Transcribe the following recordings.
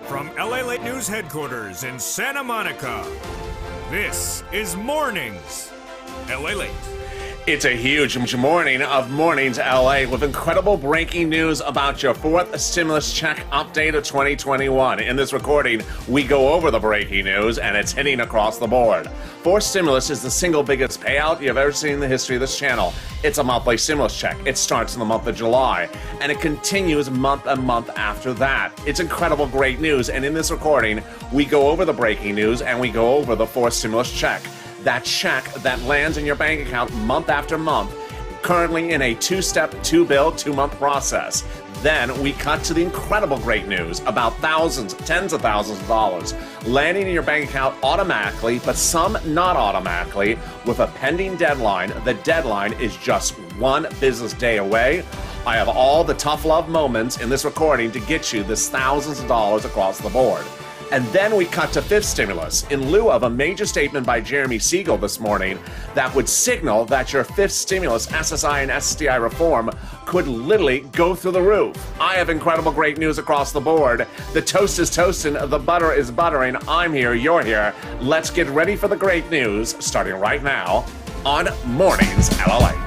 From LALATE News headquarters in Santa Monica, this is Mornings LALATE. It's a huge morning of Mornings LA with incredible breaking news about your fourth stimulus check update of 2021. In this recording, we go over the breaking news, and it's hitting across the board. Fourth stimulus is the single biggest payout you've ever seen in the history of this channel. It's a monthly stimulus check. It starts in the month of July, and it continues month and month after that. It's incredible, great news, and in this recording, we go over the breaking news, and we go over the fourth stimulus check. That check that lands in your bank account month after month, currently in a two-step, two-bill, two-month process. Then we cut to the incredible great news about thousands, tens of thousands of dollars landing in your bank account automatically, but some not automatically, with a pending deadline. The deadline is just one business day away. I have all the tough love moments in this recording to get you this thousands of dollars across the board. And then we cut to fifth stimulus in lieu of a major statement by Jeremy Siegel this morning that would signal that your fifth stimulus, SSI and SSDI reform, could literally go through the roof. I have incredible great news across the board. The toast is toasting, the butter is buttering. I'm here, you're here. Let's get ready for the great news starting right now on Mornings LALATE.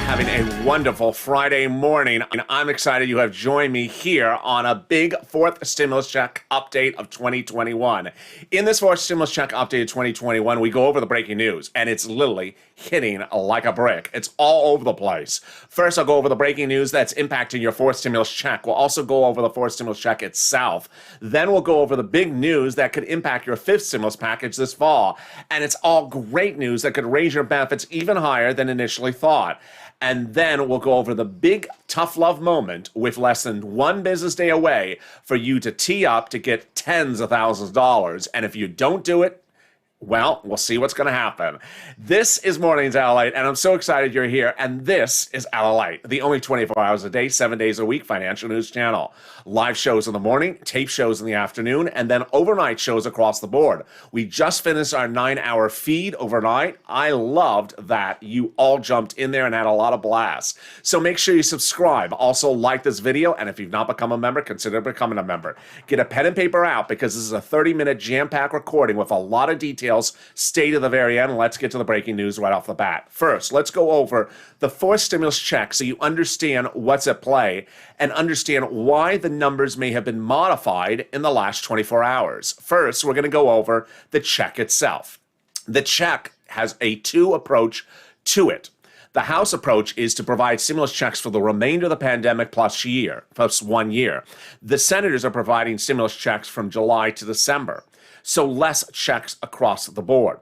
Having a wonderful Friday morning, and I'm excited you have joined me here on a big fourth stimulus check update of 2021. In this fourth stimulus check update of 2021, we go over the breaking news, and it's literally hitting like a brick. It's all over the place. First, I'll go over the breaking news that's impacting your fourth stimulus check. We'll also go over the fourth stimulus check itself. Then we'll go over the big news that could impact your fifth stimulus package this fall. And it's all great news that could raise your benefits even higher than initially thought. And then we'll go over the big tough love moment with less than one business day away for you to tee up to get tens of thousands of dollars. And if you don't do it, well, we'll see what's going to happen. This is Mornings LALATE, and I'm so excited you're here. And this is LALATE, the only 24 hours a day, 7 days a week financial news channel. Live shows in the morning, tape shows in the afternoon, and then overnight shows across the board. We just finished our 9-hour feed overnight. I loved that you all jumped in there and had a lot of blasts. So make sure you subscribe. Also like this video, and if you've not become a member, consider becoming a member. Get a pen and paper out because this is a 30-minute jam-packed recording with a lot of details. Stay to the very end. Let's get to the breaking news right off the bat. First, let's go over the fourth stimulus check so you understand what's at play and understand why the numbers may have been modified in the last 24 hours. First, we're going to go over the check itself. The check has a two approach to it. The House approach is to provide stimulus checks for the remainder of the pandemic plus 1 year. The senators are providing stimulus checks from July to December. So less checks across the board.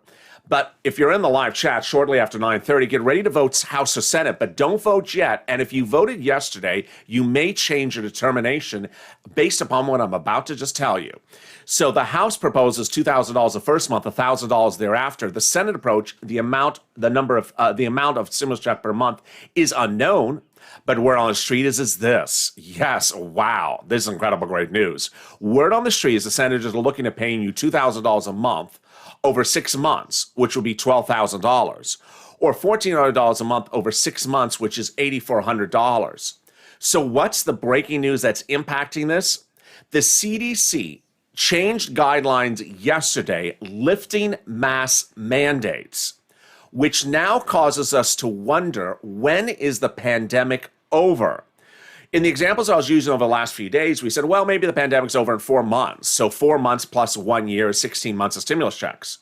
But if you're in the live chat shortly after 9:30, get ready to vote House or Senate, but don't vote yet. And if you voted yesterday, you may change your determination based upon what I'm about to just tell you. So the House proposes $2,000 the first month, $1,000 thereafter. The Senate approach, the amount of stimulus check per month is unknown. But word on the street is this. Yes, wow, this is incredible great news. Word on the street is the senators are looking at paying you $2,000 a month over 6 months, which would be $12,000, or $1,400 a month over 6 months, which is $8,400. So what's the breaking news that's impacting this? The CDC changed guidelines yesterday, lifting mask mandates, which now causes us to wonder, when is the pandemic over? In the examples I was using over the last few days, we said, well, maybe the pandemic's over in 4 months. So 4 months plus 1 year is 16 months of stimulus checks.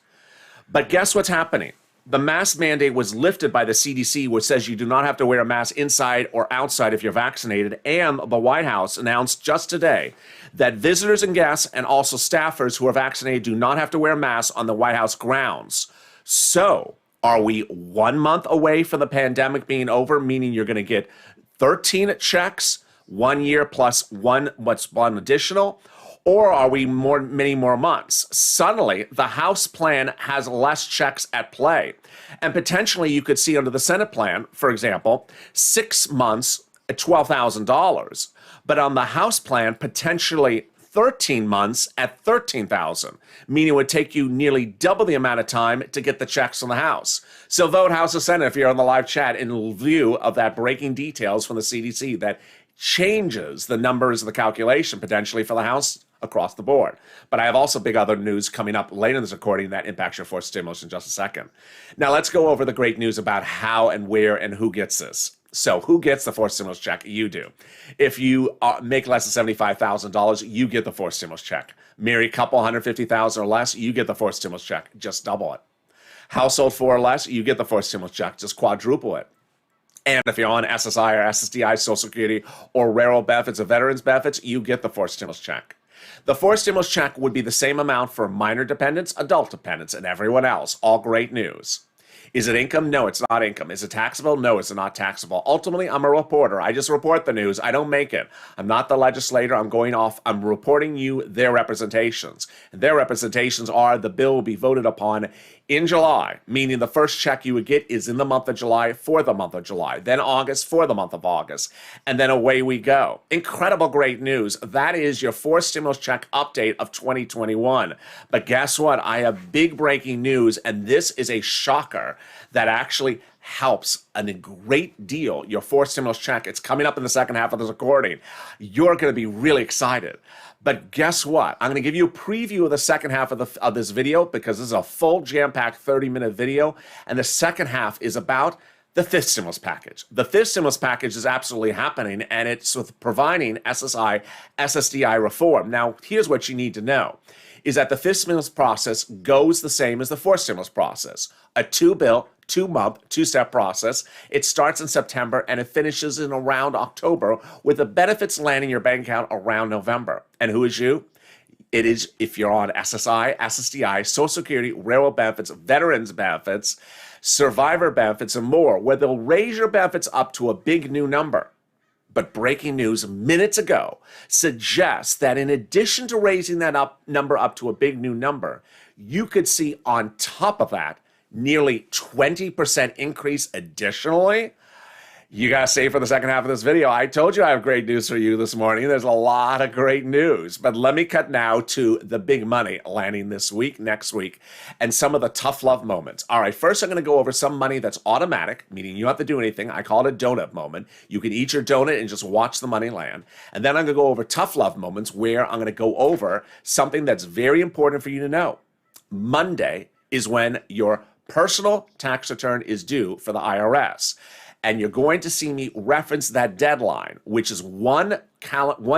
But guess what's happening? The mask mandate was lifted by the CDC, which says you do not have to wear a mask inside or outside if you're vaccinated. And the White House announced just today that visitors and guests and also staffers who are vaccinated do not have to wear masks on the White House grounds. So are we 1 month away from the pandemic being over, meaning you're going to get 13 checks, 1 year plus one additional? Or are we many more months? Suddenly, the House plan has less checks at play. And potentially you could see under the Senate plan, for example, 6 months at $12,000. But on the House plan, potentially 13 months at $13,000, meaning it would take you nearly double the amount of time to get the checks from the House. So vote House or Senate if you're on the live chat in view of that breaking details from the CDC that changes the numbers of the calculation potentially for the House across the board. But I have also big other news coming up later in this recording that impacts your forced stimulus in just a second. Now let's go over the great news about how and where and who gets this. So who gets the forced stimulus check? You do. If you make less than $75,000, you get the forced stimulus check. Married couple, $150,000 or less, you get the forced stimulus check. Just double it. Household 4 or less, you get the forced stimulus check. Just quadruple it. And if you're on SSI or SSDI, Social Security, or rural benefits or veterans benefits, you get the forced stimulus check. The forced stimulus check would be the same amount for minor dependents, adult dependents, and everyone else. All great news. Is it income? No, it's not income. Is it taxable? No, it's not taxable. Ultimately, I'm a reporter. I just report the news. I don't make it. I'm not the legislator. I'm reporting you their representations. And their representations are the bill will be voted upon in July, meaning the first check you would get is in the month of July for the month of July, then August for the month of August, and then away we go. Incredible great news. That is your forced stimulus check update of 2021. But guess what? I have big breaking news, and this is a shocker that actually helps a great deal your forced stimulus check. It's coming up in the second half of this recording. You're going to be really excited. But guess what? I'm going to give you a preview of the second half of this video because this is a full jam-packed 30-minute video. And the second half is about the fifth stimulus package. The fifth stimulus package is absolutely happening, and it's with providing SSI, SSDI reform. Now, here's what you need to know, is that the fifth stimulus process goes the same as the fourth stimulus process. A two-bill, 2-month, 2-step process. It starts in September and it finishes in around October with the benefits landing in your bank account around November. And who is you? It is if you're on SSI, SSDI, Social Security, railroad benefits, veterans benefits, survivor benefits, and more, where they'll raise your benefits up to a big new number. But breaking news minutes ago suggests that in addition to raising that number up to a big new number, you could see on top of that nearly 20% increase additionally. You got to stay for the second half of this video. I told you I have great news for you this morning. There's a lot of great news. But let me cut now to the big money landing this week, next week, and some of the tough love moments. All right, first I'm going to go over some money that's automatic, meaning you don't have to do anything. I call it a donut moment. You can eat your donut and just watch the money land. And then I'm going to go over tough love moments where I'm going to go over something that's very important for you to know. Monday is when your personal tax return is due for the IRS. And you're going to see me reference that deadline, which is one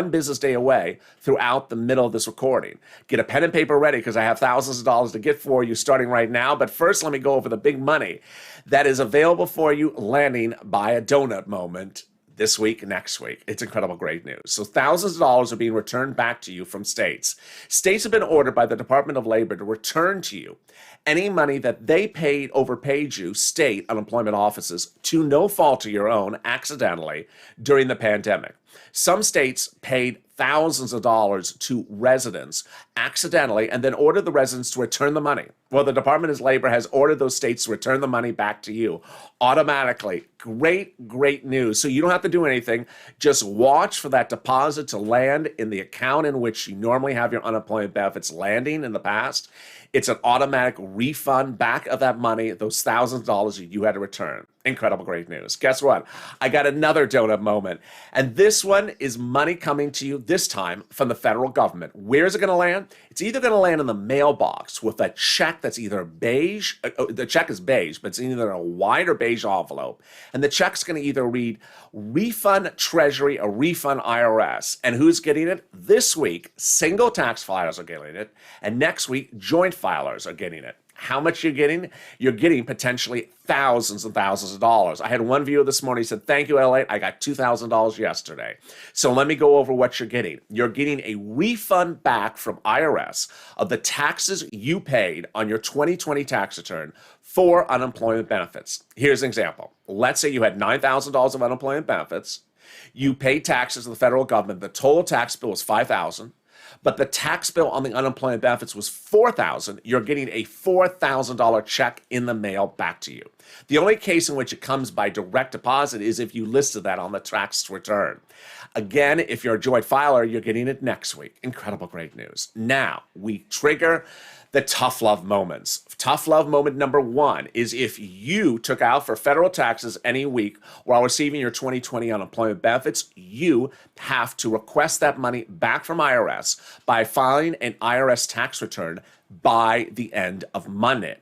business day away throughout the middle of this recording. Get a pen and paper ready because I have thousands of dollars to get for you starting right now. But first, let me go over the big money that is available for you landing by a donut moment this week, next week. It's incredible great news. So thousands of dollars are being returned back to you from states. States have been ordered by the Department of Labor to return to you any money that they overpaid you, state unemployment offices, to no fault of your own, accidentally, during the pandemic. Some states paid thousands of dollars to residents accidentally and then ordered the residents to return the money. Well, the Department of Labor has ordered those states to return the money back to you automatically. Great, great news. So you don't have to do anything. Just watch for that deposit to land in the account in which you normally have your unemployment benefits landing in the past. It's an automatic refund back of that money, those thousands of dollars you had to return. Incredible great news. Guess what? I got another donut moment. And this one is money coming to you, this time from the federal government. Where is it going to land? It's either going to land in the mailbox with a check that's either beige, the check is beige, but it's either a white or beige envelope. And the check's going to either read Refund Treasury or Refund IRS. And who's getting it? This week, single tax filers are getting it. And next week, joint filers are getting it. How much you're getting? You're getting potentially thousands and thousands of dollars. I had one viewer this morning who said, thank you, LALATE. I got $2,000 yesterday. So let me go over what you're getting. You're getting a refund back from IRS of the taxes you paid on your 2020 tax return for unemployment benefits. Here's an example. Let's say you had $9,000 of unemployment benefits. You paid taxes to the federal government. The total tax bill was $5,000. but the tax bill on the unemployment benefits was $4,000, you're getting a $4,000 check in the mail back to you. The only case in which it comes by direct deposit is if you listed that on the tax return. Again, if you're a joint filer, you're getting it next week. Incredible, great news. Now, we trigger the tough love moments. Tough love moment number one is if you took out for federal taxes any week while receiving your 2020 unemployment benefits, you have to request that money back from IRS by filing an IRS tax return by the end of Monday.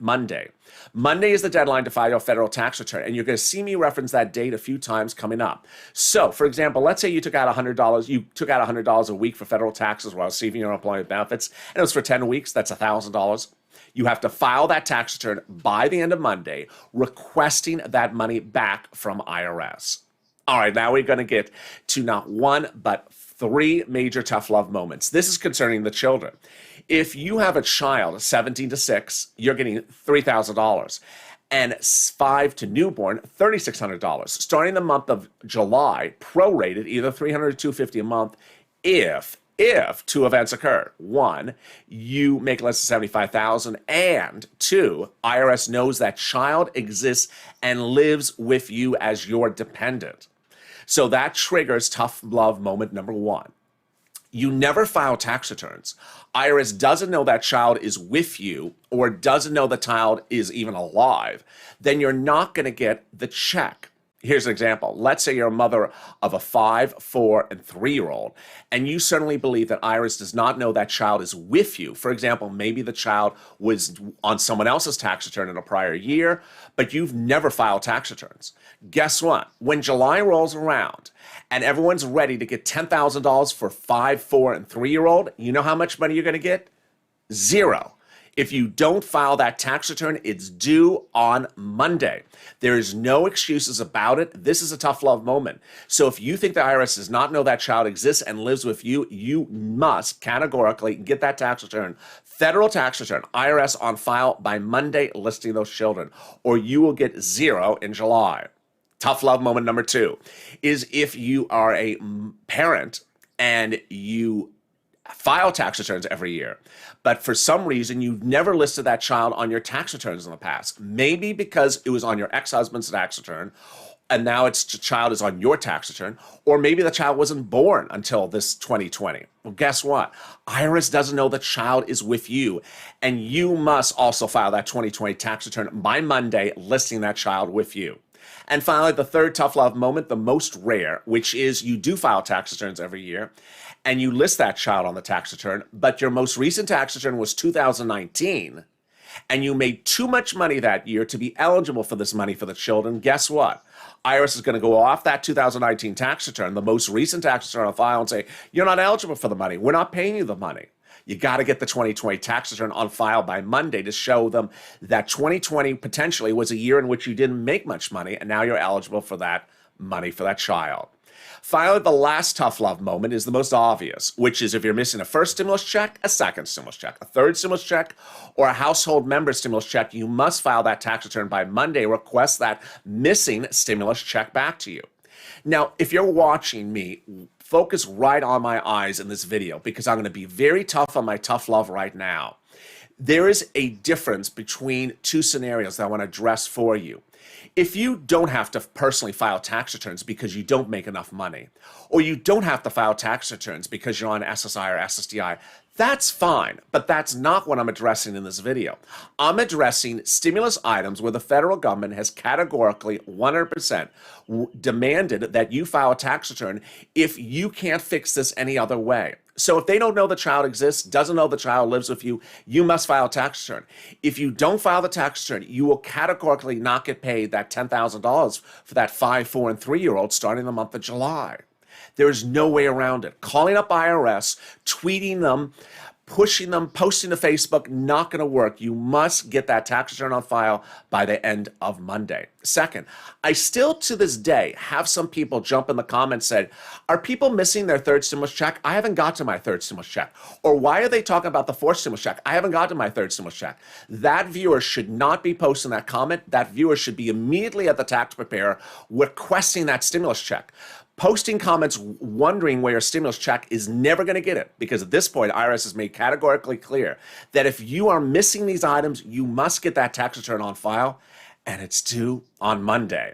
Monday is the deadline to file your federal tax return, and you're going to see me reference that date a few times coming up. So, for example, let's say you took out $100. You took out $100 a week for federal taxes while receiving your employment benefits, and it was for 10 weeks. That's $1,000. You have to file that tax return by the end of Monday, requesting that money back from IRS. All right, now we're going to get to not one, but three major tough love moments. This is concerning the children. If you have a child 17 to 6, you're getting $3,000. And 5 to newborn, $3,600. Starting the month of July, prorated, either $300 or $250 a month, if two events occur. One, you make less than $75,000, and two, IRS knows that child exists and lives with you as your dependent. So that triggers tough love moment number one. You never file tax returns. IRS doesn't know that child is with you or doesn't know the child is even alive. Then you're not going to get the check. Here's an example. Let's say you're a mother of a 5, 4, and 3-year-old, and you certainly believe that IRS does not know that child is with you. For example, maybe the child was on someone else's tax return in a prior year, but you've never filed tax returns. Guess what? When July rolls around and everyone's ready to get $10,000 for 5, 4, and 3-year-old, you know how much money you're going to get? Zero. If you don't file that tax return, it's due on Monday. There is no excuses about it. This is a tough love moment. So if you think the IRS does not know that child exists and lives with you, you must categorically get that tax return, federal tax return, IRS on file by Monday listing those children, or you will get zero in July. Tough love moment number two is if you are a parent and you file tax returns every year, but for some reason you've never listed that child on your tax returns in the past. Maybe because it was on your ex-husband's tax return, and now the child is on your tax return, or maybe the child wasn't born until this 2020. Well, guess what? IRS doesn't know the child is with you, and you must also file that 2020 tax return by Monday, listing that child with you. And finally, the third tough love moment, the most rare, which is you do file tax returns every year, and you list that child on the tax return, but your most recent tax return was 2019, and you made too much money that year to be eligible for this money for the children. Guess what? IRS is going to go off that 2019 tax return, the most recent tax return on file, and say, you're not eligible for the money. We're not paying you the money. You got to get the 2020 tax return on file by Monday to show them that 2020 potentially was a year in which you didn't make much money, and now you're eligible for that money for that child. Finally, the last tough love moment is the most obvious, which is if you're missing a first stimulus check, a second stimulus check, a third stimulus check, or a household member stimulus check, you must file that tax return by Monday, request that missing stimulus check back to you. Now, if you're watching me, focus right on my eyes in this video because I'm going to be very tough on my tough love right now. There is a difference between two scenarios that I want to address for you. If you don't have to personally file tax returns because you don't make enough money, or you don't have to file tax returns because you're on SSI or SSDI, that's fine, but that's not what I'm addressing in this video. I'm addressing stimulus items where the federal government has categorically 100% demanded that you file a tax return if you can't fix this any other way. So if they don't know the child exists, doesn't know the child lives with you, you must file a tax return. If you don't file the tax return, you will categorically not get paid that $10,000 for that 5, 4, and 3-year-old starting the month of July. There's no way around it. Calling up IRS, tweeting them, pushing them, posting to Facebook, not going to work. You must get that tax return on file by the end of Monday. Second, I still to this day have some people jump in the comments said, are people missing their third stimulus check? I haven't got to my third stimulus check. Or why are they talking about the fourth stimulus check? I haven't got to my third stimulus check. That viewer should not be posting that comment. That viewer should be immediately at the tax preparer requesting that stimulus check. Posting comments wondering where your stimulus check is never going to get it, because at this point, IRS has made categorically clear that if you are missing these items, you must get that tax return on file, and it's due on Monday.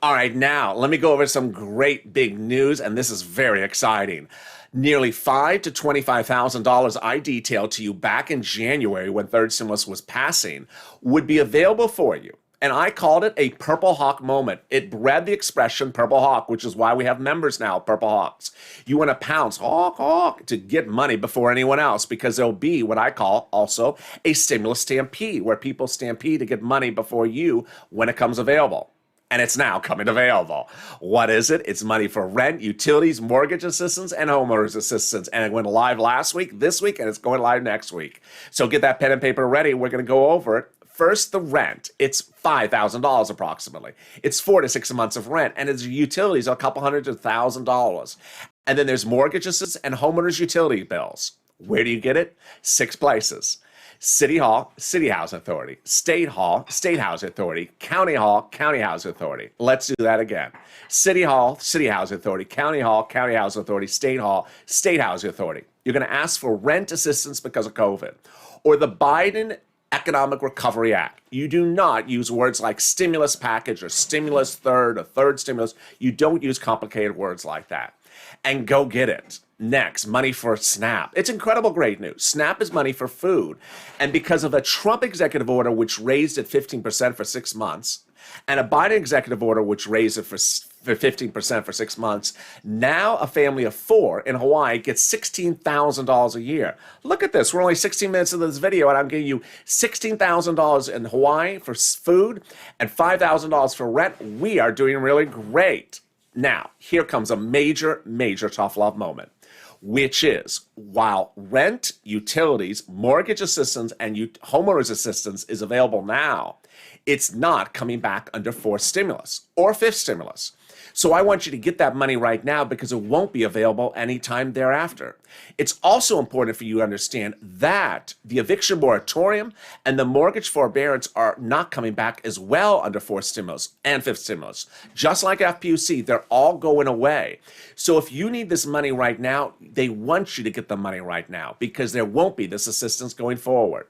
All right, now let me go over some great big news, and this is very exciting. Nearly $5,000 to $25,000 I detailed to you back in January when third stimulus was passing would be available for you. And I called it a Purple Hawk moment. It bred the expression Purple Hawk, which is why we have members now, Purple Hawks. You want to pounce, hawk, hawk, to get money before anyone else, because there'll be what I call also a stimulus stampede, where people stampede to get money before you when it comes available. And it's now coming available. What is it? It's money for rent, utilities, mortgage assistance, and homeowners assistance. And it went live last week, this week, and it's going live next week. So get that pen and paper ready. We're going to go over it. First, the rent. It's $5,000 approximately. It's 4 to 6 months of rent, and its utilities are a couple hundred to $1,000. And then there's mortgage assistance and homeowners utility bills. Where do you get it? 6 places. City Hall, City Housing Authority. State Hall, State Housing Authority. County Hall, County Housing Authority. Let's do that again. City Hall, City Housing Authority. County Hall, County Housing Authority. State Hall, State Housing Authority. You're going to ask for rent assistance because of COVID, or the Biden Economic Recovery Act. You do not use words like stimulus package or stimulus third or third stimulus. You don't use complicated words like that. And go get it. Next, money for SNAP. It's incredible great news. SNAP is money for food. And because of a Trump executive order which raised it 15% for 6 months, and a Biden executive order which raised it for 15% for 6 months, now a family of 4 in Hawaii gets $16,000 a year. Look at this. We're only 16 minutes into this video, and I'm giving you $16,000 in Hawaii for food and $5,000 for rent. We are doing really great. Now, here comes a major, major tough love moment, which is, while rent, utilities, mortgage assistance, and homeowners assistance is available now, it's not coming back under fourth stimulus or fifth stimulus. So I want you to get that money right now, because it won't be available anytime thereafter. It's also important for you to understand that the eviction moratorium and the mortgage forbearance are not coming back as well under fourth stimulus and fifth stimulus. Just like FPUC, they're all going away. So if you need this money right now, they want you to get the money right now, because there won't be this assistance going forward.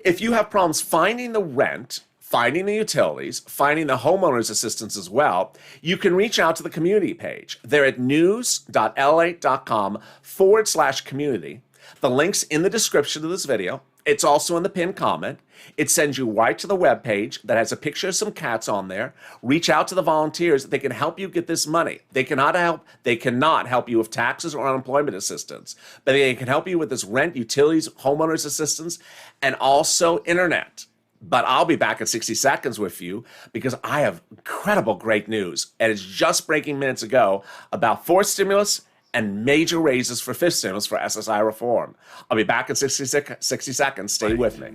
If you have problems finding the rent, finding the utilities, finding the homeowners assistance as well, you can reach out to the community page. They're at news.lalate.com/community. The link's in the description of this video. It's also in the pinned comment. It sends you right to the web page that has a picture of some cats on there. Reach out to the volunteers. They can help you get this money. They cannot help you with taxes or unemployment assistance, but they can help you with this rent, utilities, homeowners assistance, and also internet. But I'll be back in 60 seconds with you, because I have incredible great news. And it's just breaking minutes ago about fourth stimulus and major raises for fifth stimulus for SSI reform. I'll be back in 60 seconds. Stay with me.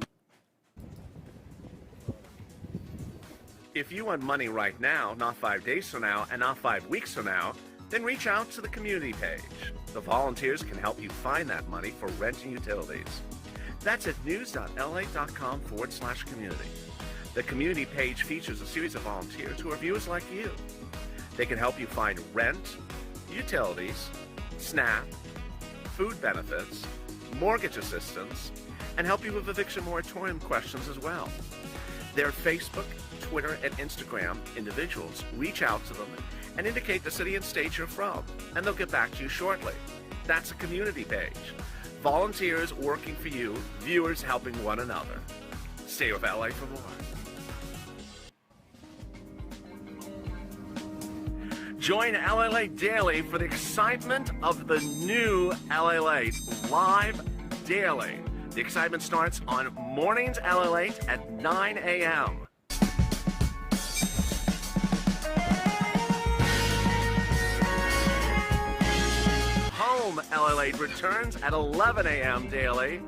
If you want money right now, not 5 days from now, and not 5 weeks from now, then reach out to the community page. The volunteers can help you find that money for rent and utilities. That's at news.lalate.com/community. The community page features a series of volunteers who are viewers like you. They can help you find rent, utilities, SNAP, food benefits, mortgage assistance, and help you with eviction moratorium questions as well. Their Facebook, Twitter, and Instagram individuals reach out to them and indicate the city and state you're from, and they'll get back to you shortly. That's a community page. Volunteers working for you, viewers helping one another. Stay with LA for more. Join LALATE Daily for the excitement of the new LALATE live daily. The excitement starts on mornings LALATE at 9 a.m. Home LALATE returns at 11 a.m. daily.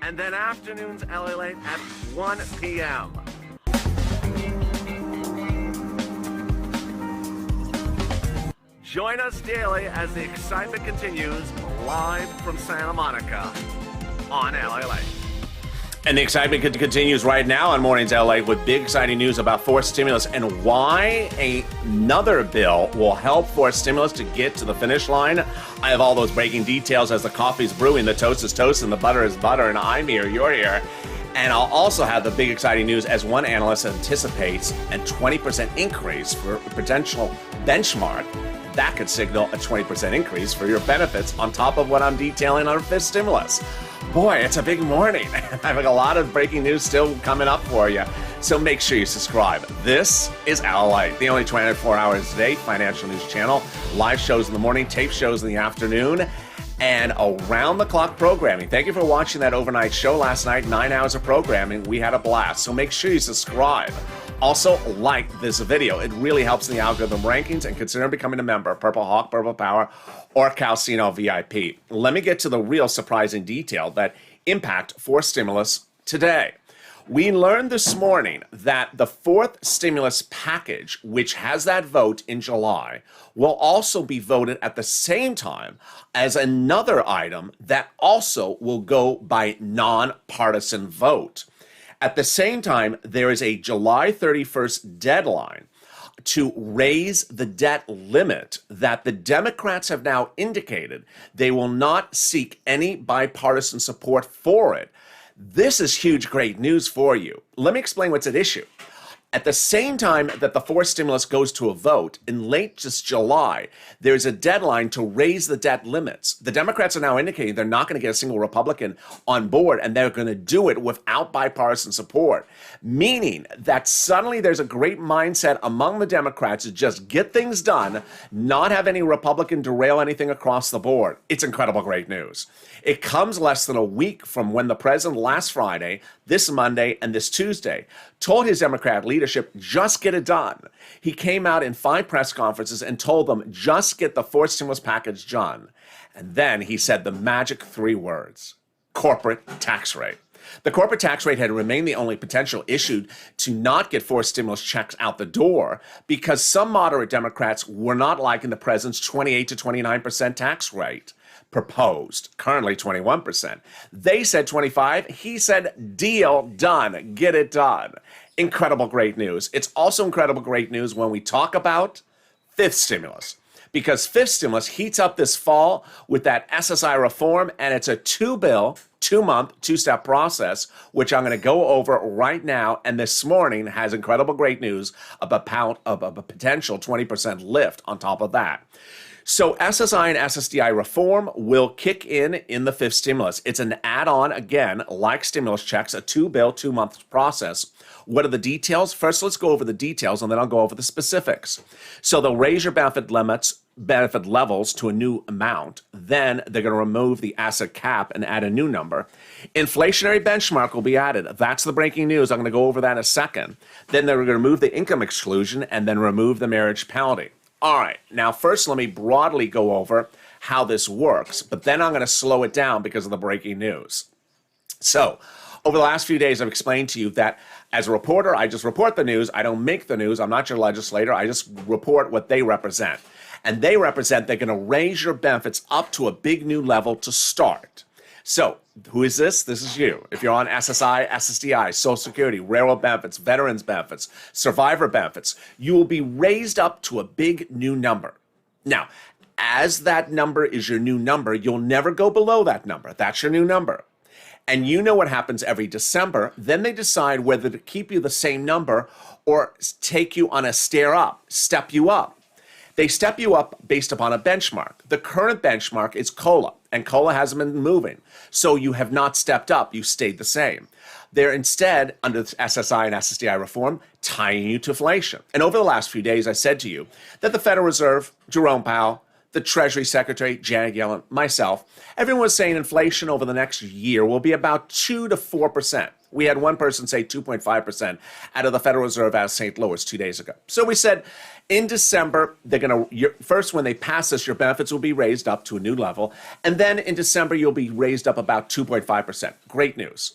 And then afternoons LALATE at 1 p.m. Join us daily as the excitement continues live from Santa Monica on LALATE. And the excitement continues right now on Mornings LA with big exciting news about forced stimulus and why another bill will help force stimulus to get to the finish line. I have all those breaking details as the coffee's brewing, the toast is toast, and the butter is butter, and I'm here, you're here. And I'll also have the big exciting news as one analyst anticipates a 20% increase for a potential benchmark. That could signal a 20% increase for your benefits on top of what I'm detailing on fifth stimulus. Boy, it's a big morning. I have a lot of breaking news still coming up for you. So make sure you subscribe. This is LALATE, the only 24 hours a day financial news channel. Live shows in the morning, tape shows in the afternoon, and around-the-clock programming. Thank you for watching that overnight show last night. 9 hours of programming. We had a blast. So make sure you subscribe. Also, like this video. It really helps in the algorithm rankings, and consider becoming a member of Purple Hawk, Purple Power, or Calcino VIP. Let me get to the real surprising detail that impact forced stimulus today. We learned this morning that the fourth stimulus package, which has that vote in July, will also be voted at the same time as another item that also will go by nonpartisan vote. At the same time, there is a July 31st deadline to raise the debt limit that the Democrats have now indicated they will not seek any bipartisan support for it. This is huge, great news for you. Let me explain what's at issue. At the same time that the forced stimulus goes to a vote, in late July, there's a deadline to raise the debt limits. The Democrats are now indicating they're not going to get a single Republican on board, and they're going to do it without bipartisan support, meaning that suddenly there's a great mindset among the Democrats to just get things done, not have any Republican derail anything across the board. It's incredible, great news. It comes less than a week from when the president last Friday, this Monday, and this Tuesday told his Democrat leadership, just get it done. He came out in 5 press conferences and told them, just get the forced stimulus package done. And then he said the magic 3 words, corporate tax rate. The corporate tax rate had remained the only potential issue to not get forced stimulus checks out the door because some moderate Democrats were not liking the president's 28 to 29% tax rate proposed, currently 21%. They said 25, he said deal done, get it done. Incredible great news. It's also incredible great news when we talk about fifth stimulus, because fifth stimulus heats up this fall with that SSI reform, and it's a 2-bill, 2-month, 2-step process, which I'm going to go over right now. And this morning has incredible great news about a potential 20% lift on top of that. So SSI and SSDI reform will kick in the fifth stimulus. It's an add-on, again, like stimulus checks, a 2-bill, 2-month process. What are the details? First, let's go over the details, and then I'll go over the specifics. So they'll raise your benefit levels to a new amount. Then they're going to remove the asset cap and add a new number. Inflationary benchmark will be added. That's the breaking news. I'm going to go over that in a second. Then they're going to remove the income exclusion and then remove the marriage penalty. All right, now first let me broadly go over how this works, but then I'm going to slow it down because of the breaking news. So, over the last few days, I've explained to you that as a reporter, I just report the news. I don't make the news. I'm not your legislator. I just report what they represent. And they represent they're going to raise your benefits up to a big new level to start. So, who is this? This is you. If you're on SSI, SSDI, Social Security, railroad benefits, veterans benefits, survivor benefits, you will be raised up to a big new number. Now, as that number is your new number, you'll never go below that number. That's your new number. And you know what happens every December. Then they decide whether to keep you the same number or take you on a step you up. They step you up based upon a benchmark. The current benchmark is COLA, and COLA hasn't been moving. So you have not stepped up. You stayed the same. They're instead, under SSI and SSDI reform, tying you to inflation. And over the last few days, I said to you that the Federal Reserve, Jerome Powell, the Treasury Secretary, Janet Yellen, myself, everyone was saying inflation over the next year will be about 2 to 4%. We had one person say 2.5% out of the Federal Reserve out of St. Louis 2 days ago. So we said in December, they're going to, first when they pass this, your benefits will be raised up to a new level. And then in December, you'll be raised up about 2.5%. Great news.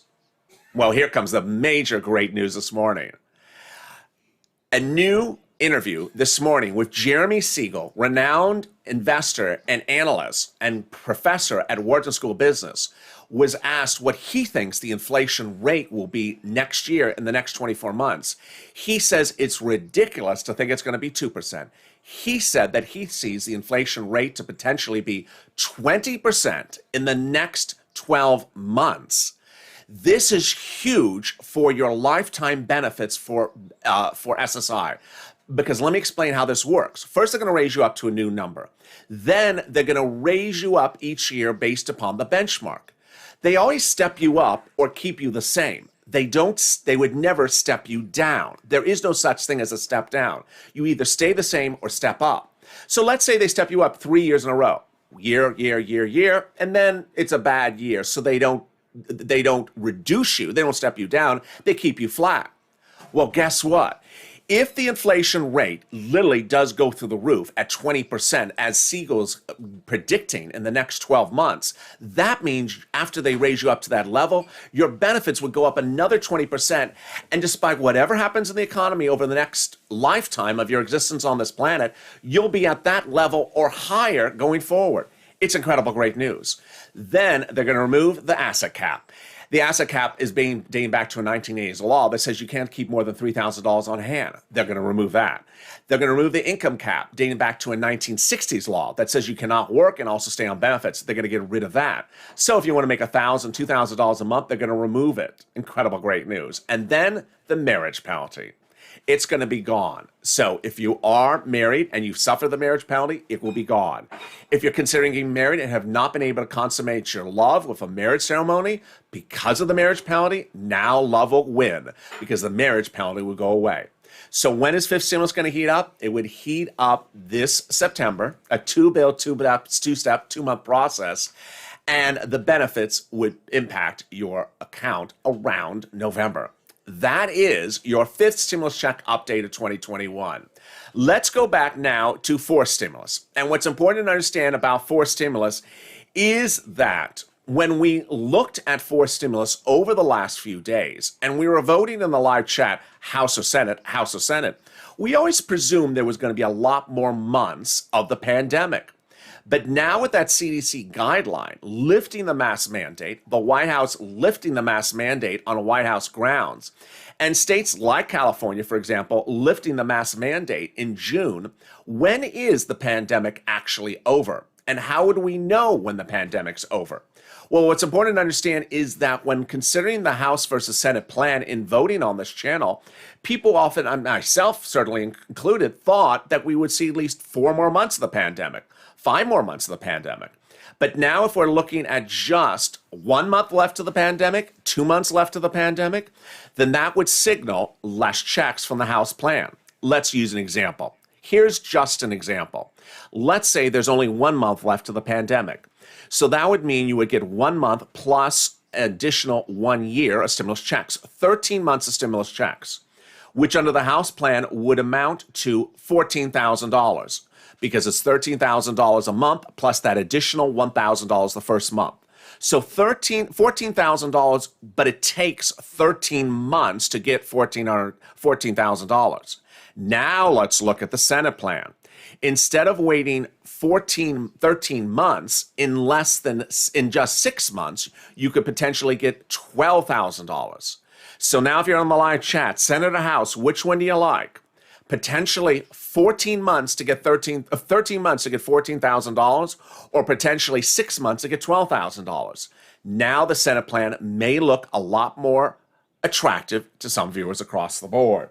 Well, here comes the major great news this morning. A new interview this morning with Jeremy Siegel, renowned investor and analyst and professor at Wharton School of Business, was asked what he thinks the inflation rate will be next year in the next 24 months. He says it's ridiculous to think it's going to be 2%. He said that he sees the inflation rate to potentially be 20% in the next 12 months. This is huge for your lifetime benefits for SSI. Because let me explain how this works. First, they're going to raise you up to a new number. Then they're going to raise you up each year based upon the benchmark. They always step you up or keep you the same. They would never step you down. There is no such thing as a step down. You either stay the same or step up. So let's say they step you up 3 years in a row. Year, and then it's a bad year. So they don't reduce you. They don't step you down. They keep you flat. Well, guess what? If the inflation rate literally does go through the roof at 20%, as Siegel's predicting in the next 12 months, that means after they raise you up to that level, your benefits would go up another 20%. And despite whatever happens in the economy over the next lifetime of your existence on this planet, you'll be at that level or higher going forward. It's incredible, great news. Then they're going to remove the asset cap. The asset cap is being dating back to a 1980s law that says you can't keep more than $3,000 on hand. They're going to remove that. They're going to remove the income cap dating back to a 1960s law that says you cannot work and also stay on benefits. They're going to get rid of that. So if you want to make $1,000, $2,000 a month, they're going to remove it. Incredible, great news. And then the marriage penalty. It's going to be gone. So if you are married and you suffer the marriage penalty, it will be gone. If you're considering getting married and have not been able to consummate your love with a marriage ceremony because of the marriage penalty, now love will win because the marriage penalty will go away. So when is fifth stimulus going to heat up? It would heat up this September, a two-step, 2-month process, and the benefits would impact your account around November. That is your fifth stimulus check update of 2021. Let's go back now to fourth stimulus. And what's important to understand about fourth stimulus is that when we looked at fourth stimulus over the last few days, and we were voting in the live chat, House or Senate, we always presumed there was going to be a lot more months of the pandemic. But now with that CDC guideline lifting the mask mandate, the White House lifting the mask mandate on White House grounds, and states like California, for example, lifting the mask mandate in June, when is the pandemic actually over? And how would we know when the pandemic's over? Well, what's important to understand is that when considering the House versus Senate plan in voting on this channel, people often, and myself certainly included, thought that we would see at least 4 more months of the pandemic. 5 more months of the pandemic. But now if we're looking at just 1 month left of the pandemic, 2 months left of the pandemic, then that would signal less checks from the House plan. Let's use an example. Here's just an example. Let's say there's only 1 month left of the pandemic. So that would mean you would get 1 month plus additional 1 year of stimulus checks, 13 months of stimulus checks, which under the House plan would amount to $14,000. Because it's $13,000 a month plus that additional $1,000 the first month. So $14,000, but it takes 13 months to get $14,000. Now let's look at the Senate plan. Instead of waiting 13 months, in just 6 months, you could potentially get $12,000. So now if you're on the live chat, Senate or House, which one do you like? Potentially 13 months to get $14,000, or potentially 6 months to get $12,000. Now the Senate plan may look a lot more attractive to some viewers across the board.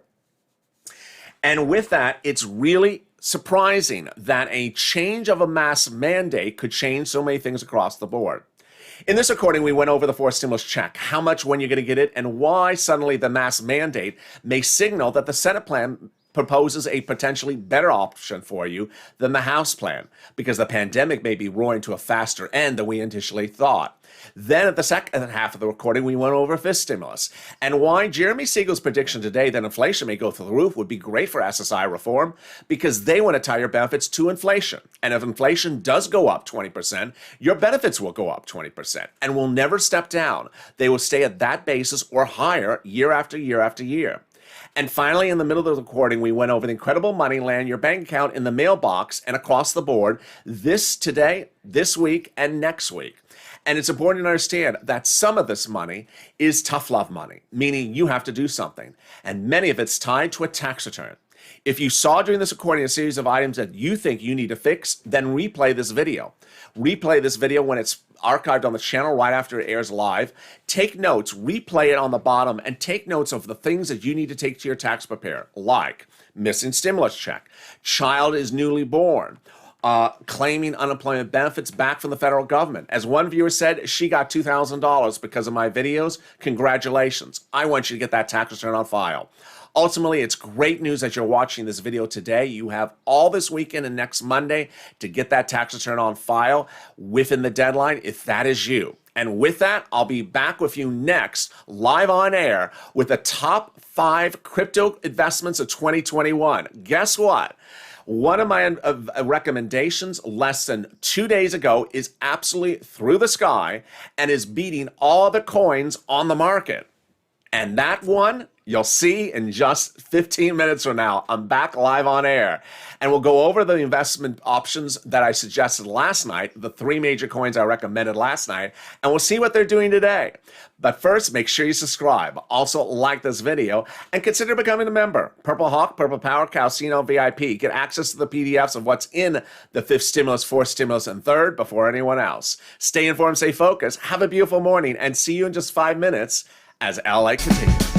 And with that, it's really surprising that a change of a mask mandate could change so many things across the board. In this recording, we went over the fourth stimulus check, how much, when you're going to get it, and why suddenly the mask mandate may signal that the Senate plan proposes a potentially better option for you than the House plan, because the pandemic may be roaring to a faster end than we initially thought. Then at the second half of the recording, we went over fifth stimulus and why Jeremy Siegel's prediction today that inflation may go through the roof would be great for SSI reform, because they want to tie your benefits to inflation. And if inflation does go up 20%, your benefits will go up 20% and will never step down. They will stay at that basis or higher year after year after year. And finally, in the middle of the recording, we went over the incredible money land your bank account in the mailbox and across the board today, this week, and next week. And it's important to understand that some of this money is tough love money, meaning you have to do something. And many of it's tied to a tax return. If you saw during this recording a series of items that you think you need to fix, then replay this video. Replay this video when it's archived on the channel right after it airs live. Take notes, replay it on the bottom, and take notes of the things that you need to take to your tax preparer, like missing stimulus check, child is newly born, claiming unemployment benefits back from the federal government. As one viewer said, she got $2,000 because of my videos. Congratulations. I want you to get that tax return on file. Ultimately, it's great news that you're watching this video today. You have all this weekend and next Monday to get that tax return on file within the deadline, if that is you. And with that, I'll be back with you next, live on air, with the top 5 crypto investments of 2021. Guess what? One of my recommendations less than 2 days ago is absolutely through the sky and is beating all the coins on the market. And that one, you'll see in just 15 minutes from now. I'm back live on air. And we'll go over the investment options that I suggested last night, the 3 major coins I recommended last night, and we'll see what they're doing today. But first, make sure you subscribe. Also, like this video, and consider becoming a member. Purple Hawk, Purple Power, Calcino VIP. Get access to the PDFs of what's in the 5th stimulus, 4th stimulus, and 3rd before anyone else. Stay informed, stay focused, have a beautiful morning, and see you in just 5 minutes as LALATE continues.